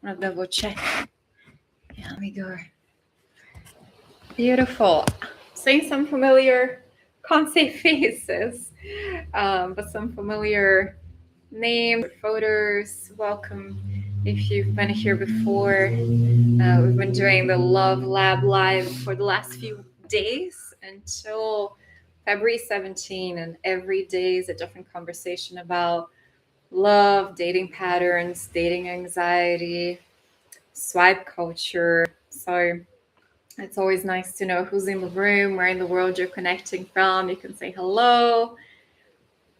I'm gonna double check. Yeah, let me go. Beautiful. Seeing some familiar, can't say faces, but some familiar names or photos. Welcome if you've been here before. We've been doing the Love Lab Live for the last few days until February 17, and every day is a different conversation about love, dating patterns, dating anxiety, swipe culture. So it's always nice to know who's in the room, where in the world you're connecting from. You can say hello,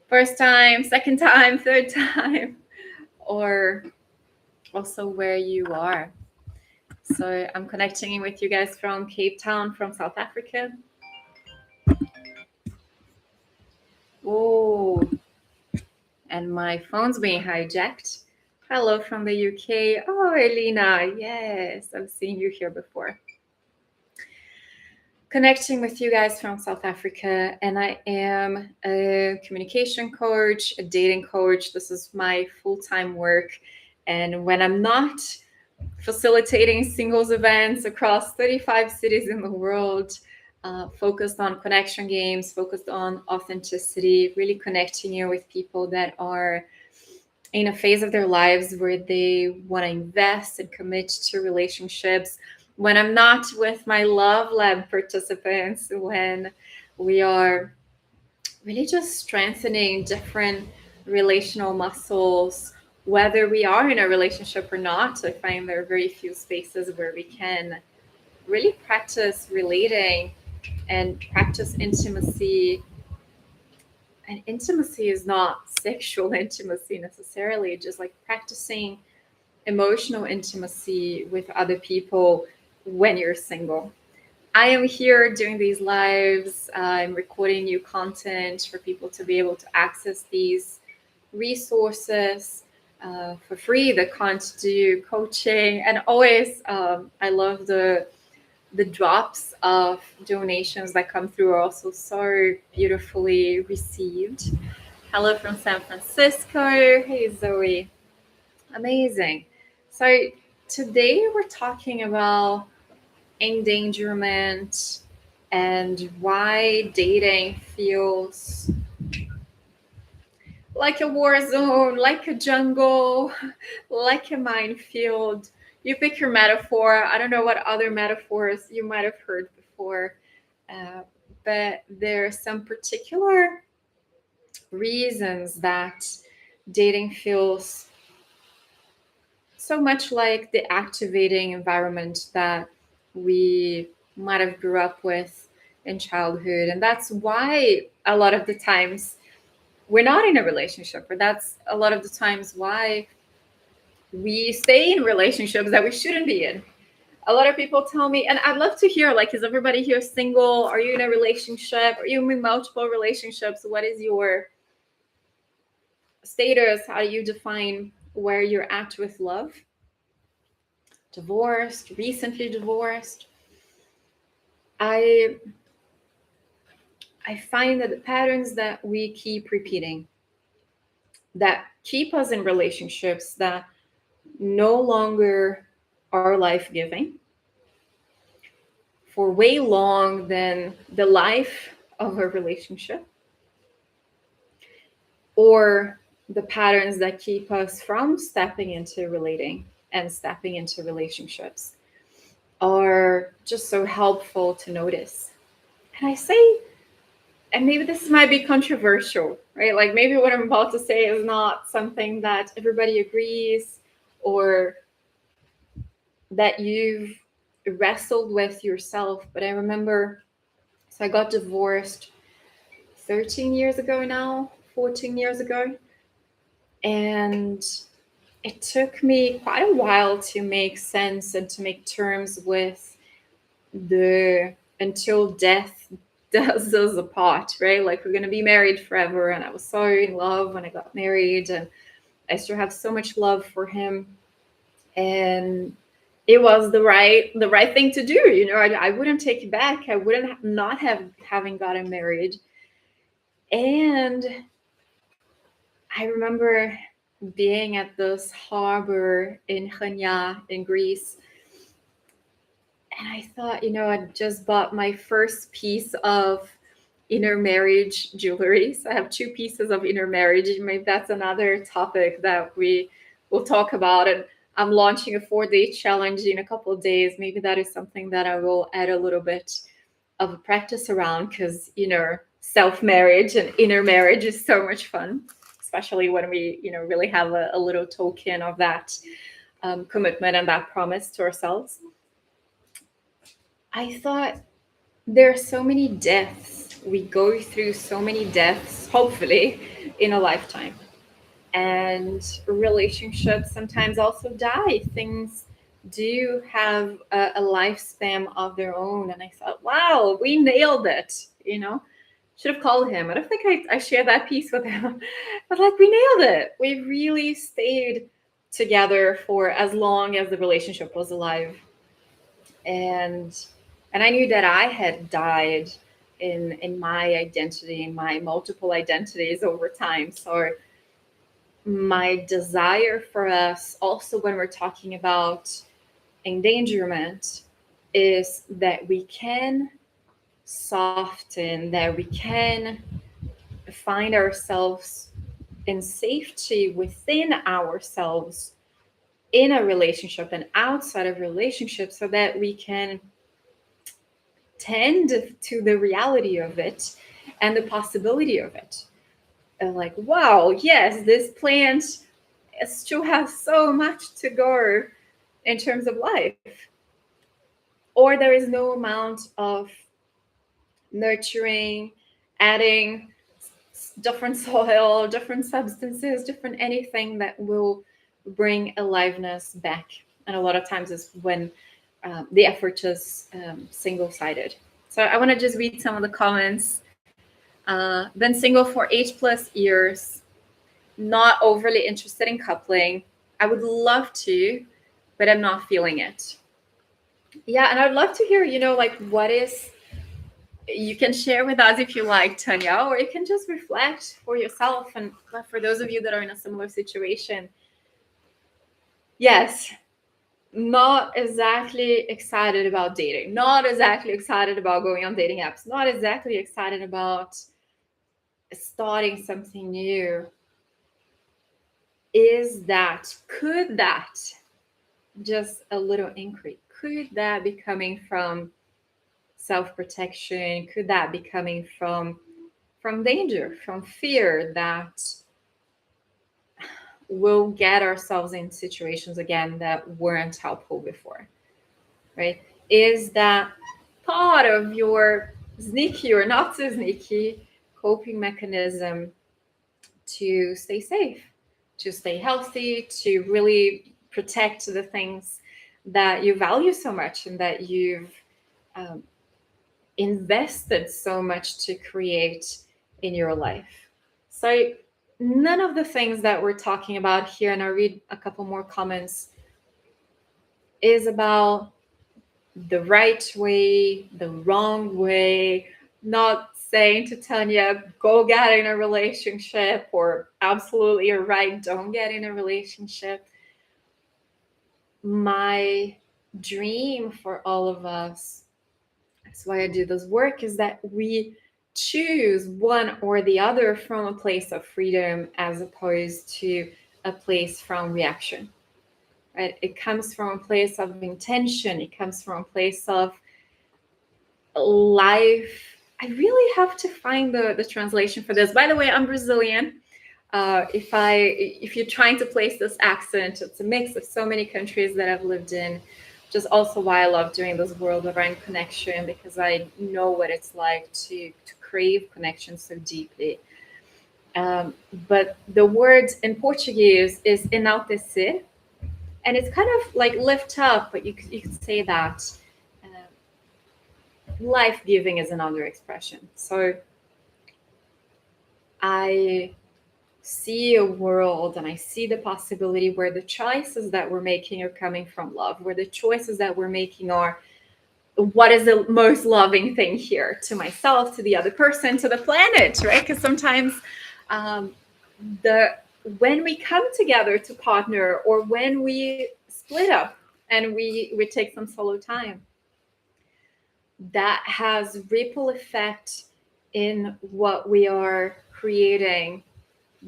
first time, second time, third time, or also where you are. So I'm connecting with you guys from Cape Town, from South Africa. Oh, and my phone's being hijacked. Hello from the UK. Oh, Elena, yes, I've seen you here before. Connecting with you guys from South Africa, and I am a communication coach, a dating coach. This is my full-time work. And when I'm not facilitating singles events across 35 cities in the world, focused on connection games, focused on authenticity, really connecting you with people that are in a phase of their lives where they want to invest and commit to relationships. When I'm not with my Love Lab participants, when we are really just strengthening different relational muscles, whether we are in a relationship or not. I find there are very few spaces where we can really practice relating and practice intimacy. And intimacy is not sexual intimacy necessarily, just like practicing emotional intimacy with other people when you're single. I am here doing these lives. I'm recording new content for people to be able to access these resources for free. They can't do coaching, and always I love the drops of donations that come through are also so beautifully received. Hello from San Francisco. Hey Zoe. Amazing. So today we're talking about endangerment and why dating feels like a war zone, like a jungle, like a minefield. You pick your metaphor. I don't know what other metaphors you might have heard before, uh, but there are some particular reasons that dating feels so much like the activating environment that we might have grew up with in childhood. And that's why a lot of the times we're not in a relationship, or that's a lot of the times why we stay in relationships that we shouldn't be in. A lot of people tell me, and I'd love to hear, like, is everybody here single? Are you in a relationship? Are you in multiple relationships? What is your status? How do you define where you're at with love? Divorced, recently divorced. I find that the patterns that we keep repeating, that keep us in relationships that no longer are life-giving for way long than the life of a relationship, or the patterns that keep us from stepping into relating and stepping into relationships, are just so helpful to notice. And I say, and maybe this might be controversial, right? Like maybe what I'm about to say is not something that everybody agrees, or that you've wrestled with yourself. But I remember, so I got divorced 13 years ago now, 14 years ago. And it took me quite a while to make sense and to make terms with the until death does us apart, right? Like we're going to be married forever. And I was so in love when I got married, and I still have so much love for him. And it was the right thing to do. You know, I wouldn't take it back. I wouldn't not have having gotten married. And I remember being at this harbor in Chania in Greece. And I thought, I just bought my first piece of intermarriage jewelry. So I have two pieces of intermarriage. Maybe that's another topic that we will talk about. And I'm launching a 4-day challenge in a couple of days. Maybe that is something that I will add a little bit of a practice around, because, self-marriage and intermarriage is so much fun, especially when we, really have a little token of that commitment and that promise to ourselves. I thought, there are so many deaths. We go through so many deaths, hopefully, in a lifetime. And relationships sometimes also die. Things do have a lifespan of their own. And I thought, wow, we nailed it. Should have called him. I don't think I shared that piece with him. But like, we nailed it. We really stayed together for as long as the relationship was alive. And I knew that I had died in my identity, in my multiple identities over time. So my desire for us, also when we're talking about endangerment, is that we can soften, that we can find ourselves in safety within ourselves in a relationship and outside of relationship, so that we can tend to the reality of it and the possibility of it. And like, wow, yes, this plant still has so much to go in terms of life. Or there is no amount of nurturing, adding different soil, different substances, different anything that will bring aliveness back. And a lot of times is when the effort is single-sided. So I want to just read some of the comments. Been single for 8+ years, not overly interested in coupling. I would love to, but I'm not feeling it. Yeah, and I'd love to hear, like, what is, you can share with us if you like, Tanya, or you can just reflect for yourself. And for those of you that are in a similar situation, yes, not exactly excited about dating, not exactly excited about going on dating apps, not exactly excited about starting something new. Could that, just a little inquiry, could that be coming from self-protection? Could that be coming from danger, from fear that we'll get ourselves in situations again that weren't helpful before, right? Is that part of your sneaky or not so sneaky coping mechanism to stay safe, to stay healthy, to really protect the things that you value so much and that you've invested so much to create in your life? So none of the things that we're talking about here, and I'll read a couple more comments, is about the right way, the wrong way, not saying to Tanya, go get in a relationship, or absolutely you're right, don't get in a relationship. My dream for all of us, that's why I do this work, is that we choose one or the other from a place of freedom as opposed to a place from reaction. Right? It comes from a place of intention. It comes from a place of life. I really have to find the translation for this. By the way, I'm Brazilian. If you're trying to place this accent, it's a mix of so many countries that I've lived in, which is also why I love doing this world around connection, because I know what it's like to crave connection so deeply. But the word in Portuguese is enaltecer, and it's kind of like lift up, but you could say that. Life-giving is another expression. So I see a world and I see the possibility where the choices that we're making are coming from love, where the choices that we're making are, what is the most loving thing here to myself, to the other person, to the planet, right? Because sometimes the when we come together to partner, or when we split up and we take some solo time, that has ripple effect in what we are creating,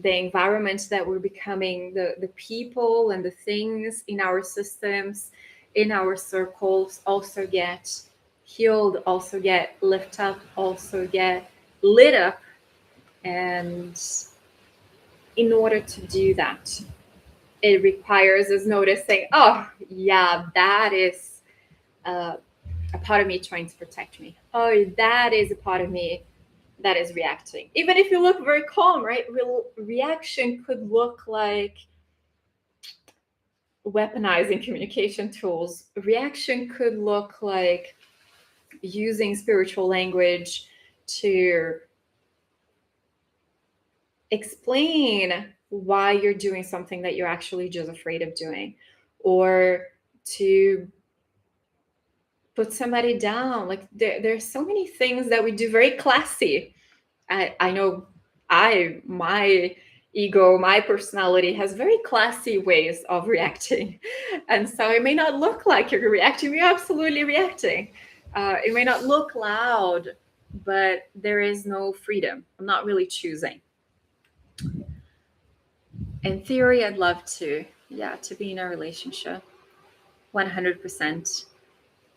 the environment that we're becoming, the people and the things in our systems, in our circles also get healed, also get lifted up, also get lit up. And in order to do that, it requires us noticing, oh, yeah, that is a part of me trying to protect me. Oh, that is a part of me that is reacting. Even if you look very calm, right? Reaction could look like weaponizing communication tools. Reaction could look like using spiritual language to explain why you're doing something that you're actually just afraid of doing, or to put somebody down. Like there's so many things that we do very classy. I know my ego, my personality has very classy ways of reacting. And so it may not look like you're reacting, you're absolutely reacting. It may not look loud, but there is no freedom. I'm not really choosing. In theory, I'd love to be in a relationship. 100%.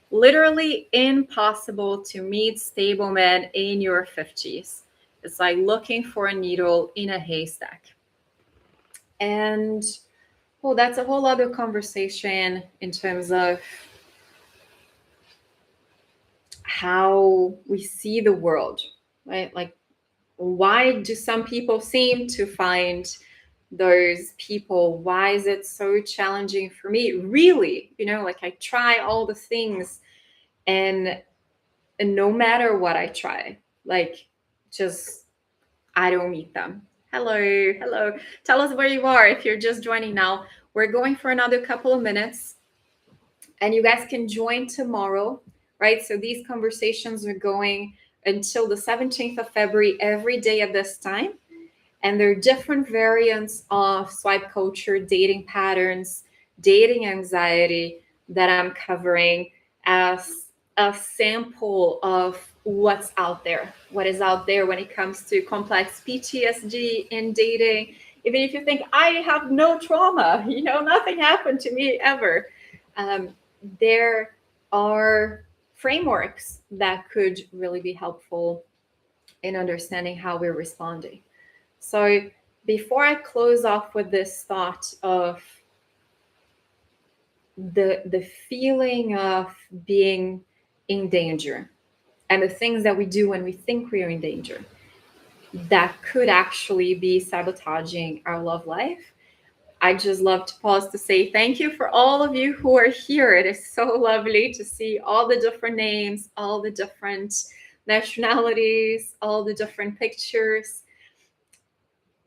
Literally impossible to meet stable men in your 50s. It's like looking for a needle in a haystack. And well, that's a whole other conversation in terms of how we see the world, right? Like, why do some people seem to find those people? Why is it so challenging for me? Really, like I try all the things, and no matter what I try, like, just I don't meet them. Hello. Tell us where you are if you're just joining now. We're going for another couple of minutes, and you guys can join tomorrow, right? So these conversations are going until the 17th of February every day at this time. And there are different variants of swipe culture, dating patterns, dating anxiety that I'm covering as a sample of what's out there, what is out there when it comes to complex PTSD in dating. Even if you think I have no trauma, nothing happened to me ever. There are frameworks that could really be helpful in understanding how we're responding. So before I close off with this thought of the feeling of being in danger and the things that we do when we think we are in danger that could actually be sabotaging our love life, I just love to pause to say thank you for all of you who are here. It is so lovely to see all the different names, all the different nationalities, all the different pictures.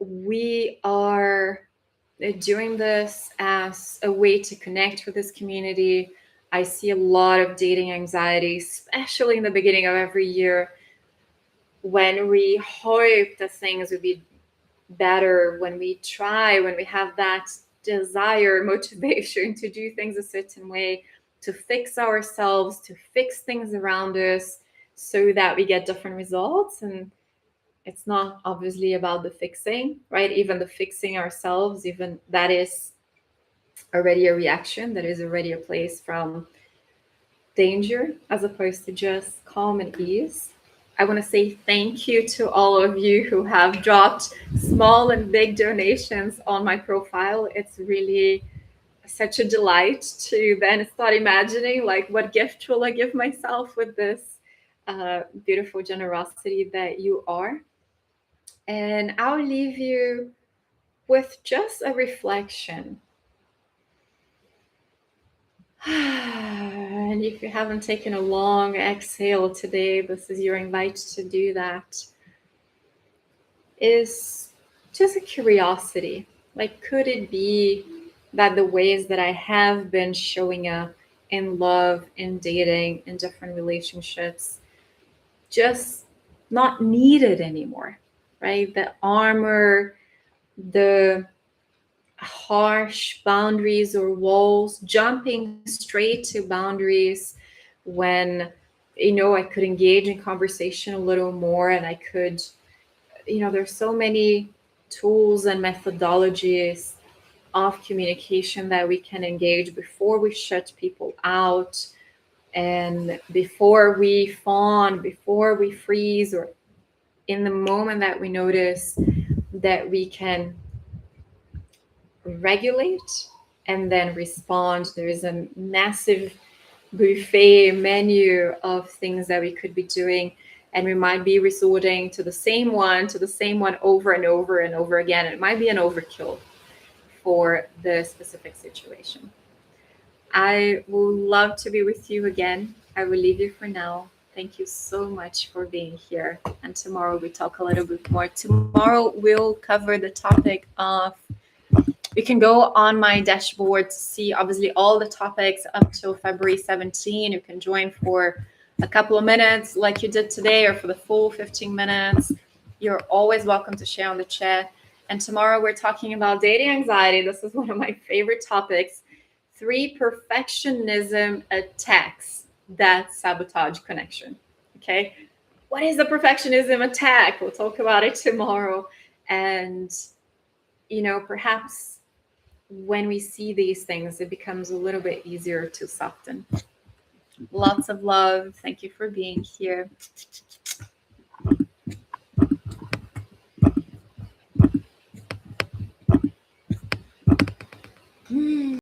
We are doing this as a way to connect with this community. I see a lot of dating anxiety, especially in the beginning of every year, when we hope that things would be better, when we try, when we have that desire, motivation to do things a certain way, to fix ourselves, to fix things around us so that we get different results. And it's not obviously about the fixing, right? Even the fixing ourselves, even that is already a reaction, that is already a place from danger as opposed to just calm and ease. I want to say thank you to all of you who have dropped small and big donations on my profile. It's really such a delight to then start imagining, like, what gift will I give myself with this beautiful generosity that you are. And I'll leave you with just a reflection. And if you haven't taken a long exhale today, this is your invite to do that. Is just a curiosity. Like, could it be that the ways that I have been showing up in love, in dating, in different relationships, just not needed anymore, right? The armor, the harsh boundaries or walls, jumping straight to boundaries when, I could engage in conversation a little more, and I could, there's so many tools and methodologies of communication that we can engage before we shut people out, and before we fawn, before we freeze, or in the moment that we notice that we can regulate and then respond. There is a massive buffet menu of things that we could be doing, and we might be resorting to the same one over and over and over again. It might be an overkill for the specific situation. I would love to be with you again. I will leave you for now. Thank you so much for being here. And tomorrow we talk a little bit more. Tomorrow we'll cover the topic of, you can go on my dashboard to see obviously all the topics up till February 17. You can join for a couple of minutes like you did today, or for the full 15 minutes. You're always welcome to share on the chat. And tomorrow we're talking about dating anxiety. This is one of my favorite topics. 3 perfectionism attacks that sabotage connection. Okay. What is the perfectionism attack? We'll talk about it tomorrow. And, perhaps when we see these things, it becomes a little bit easier to soften. Lots of love. Thank you for being here.